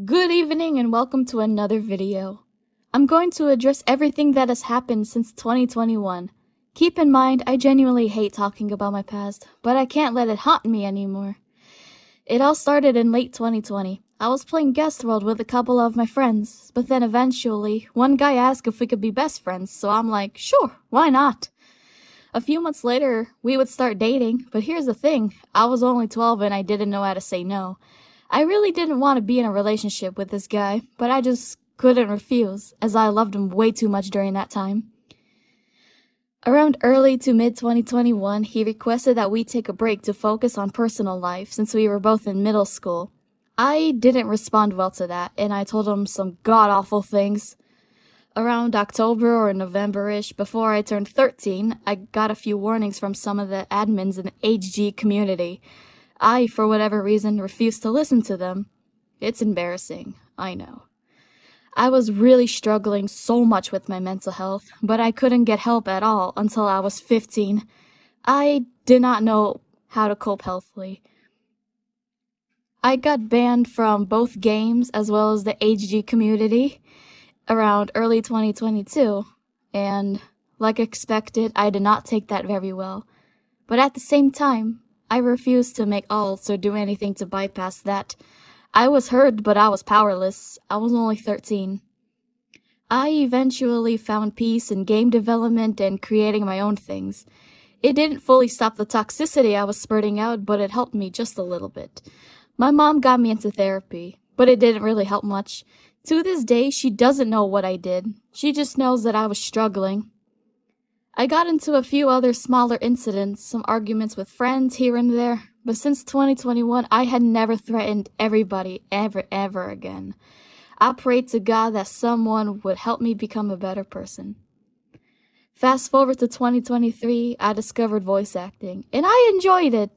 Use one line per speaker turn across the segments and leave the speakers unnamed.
Good evening and welcome to another video. I'm going to address everything that has happened since 2021. Keep in mind, I genuinely hate talking about my past, but I can't let it haunt me anymore. It all started in late 2020. I was playing Guest World with a couple of my friends, but then eventually, one guy asked if we could be best friends, so I'm like, sure, why not? A few months later, we would start dating, but here's the thing, I was only 12 and I didn't know how to say no. I really didn't want to be in a relationship with this guy, but I just couldn't refuse, as I loved him way too much during that time. Around early to mid 2021, he requested that we take a break to focus on personal life since we were both in middle school. I didn't respond well to that, and I told him some god-awful things. Around October or November-ish, before I turned 13, I got a few warnings from some of the admins in the HG community. I, for whatever reason, refused to listen to them. It's embarrassing, I know. I was really struggling so much with my mental health, but I couldn't get help at all until I was 15. I did not know how to cope healthily. I got banned from both games as well as the HG community around early 2022, and like expected, I did not take that very well. But at the same time, I refused to make alts or do anything to bypass that. I was hurt, but I was powerless. I was only 13. I eventually found peace in game development and creating my own things. It didn't fully stop the toxicity I was spurting out, but it helped me just a little bit. My mom got me into therapy, but it didn't really help much. To this day, she doesn't know what I did. She just knows that I was struggling. I got into a few other smaller incidents, some arguments with friends here and there, but since 2021, I had never threatened everybody ever again. I prayed to God that someone would help me become a better person. Fast forward to 2023, I discovered voice acting, and I enjoyed it.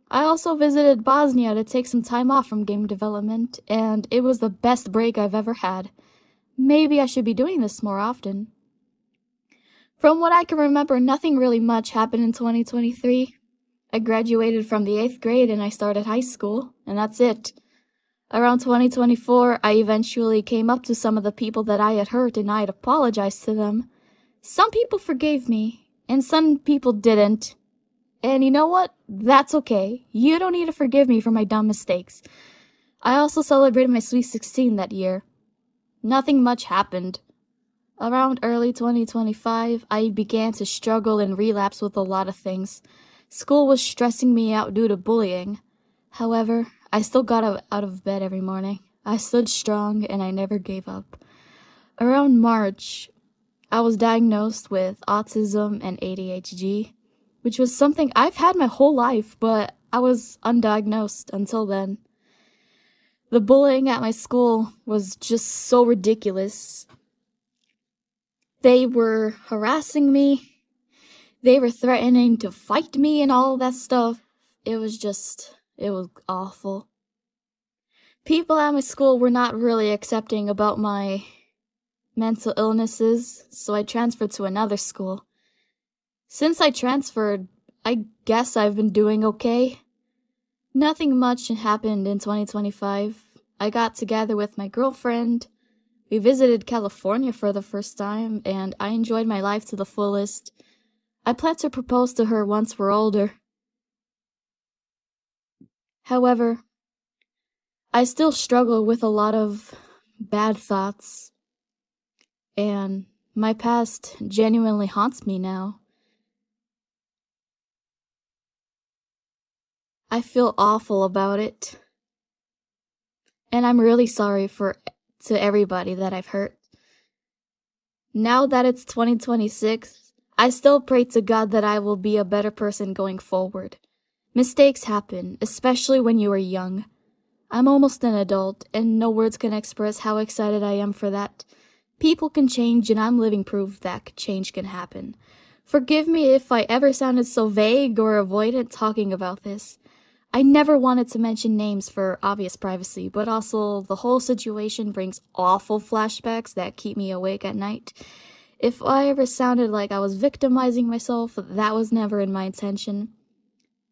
I also visited Bosnia to take some time off from game development, and it was the best break I've ever had. Maybe I should be doing this more often. From what I can remember, nothing really much happened in 2023. I graduated from the 8th grade and I started high school, and that's it. Around 2024, I eventually came up to some of the people that I had hurt and I had apologized to them. Some people forgave me, and some people didn't. And you know what? That's okay. You don't need to forgive me for my dumb mistakes. I also celebrated my Sweet 16 that year. Nothing much happened. Around early 2025, I began to struggle and relapse with a lot of things. School was stressing me out due to bullying. However, I still got out of bed every morning. I stood strong and I never gave up. Around March, I was diagnosed with autism and ADHD, which was something I've had my whole life, but I was undiagnosed until then. The bullying at my school was just so ridiculous. They were harassing me. They were threatening to fight me and all that stuff. It was awful. People at my school were not really accepting about my mental illnesses, so I transferred to another school. Since I transferred, I guess I've been doing okay. Nothing much happened in 2025. I got together with my girlfriend. We visited California for the first time, and I enjoyed my life to the fullest. I plan to propose to her once we're older. However, I still struggle with a lot of bad thoughts, and my past genuinely haunts me now. I feel awful about it, and I'm really sorry to everybody that I've hurt. Now that it's 2026, I still pray to God that I will be a better person going forward. Mistakes happen, especially when you are young. I'm almost an adult, and no words can express how excited I am for that. People can change, and I'm living proof that change can happen. Forgive me if I ever sounded so vague or avoidant talking about this. I never wanted to mention names for obvious privacy, but also the whole situation brings awful flashbacks that keep me awake at night. If I ever sounded like I was victimizing myself, that was never in my intention.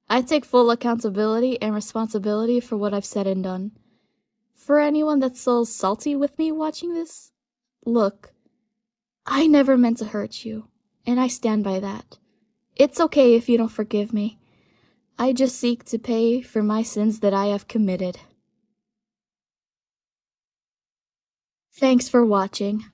I take full accountability and responsibility for what I've said and done. For anyone that's still salty with me watching this, look, I never meant to hurt you, and I stand by that. It's okay if you don't forgive me. I just seek to pay for my sins that I have committed. Thanks for watching.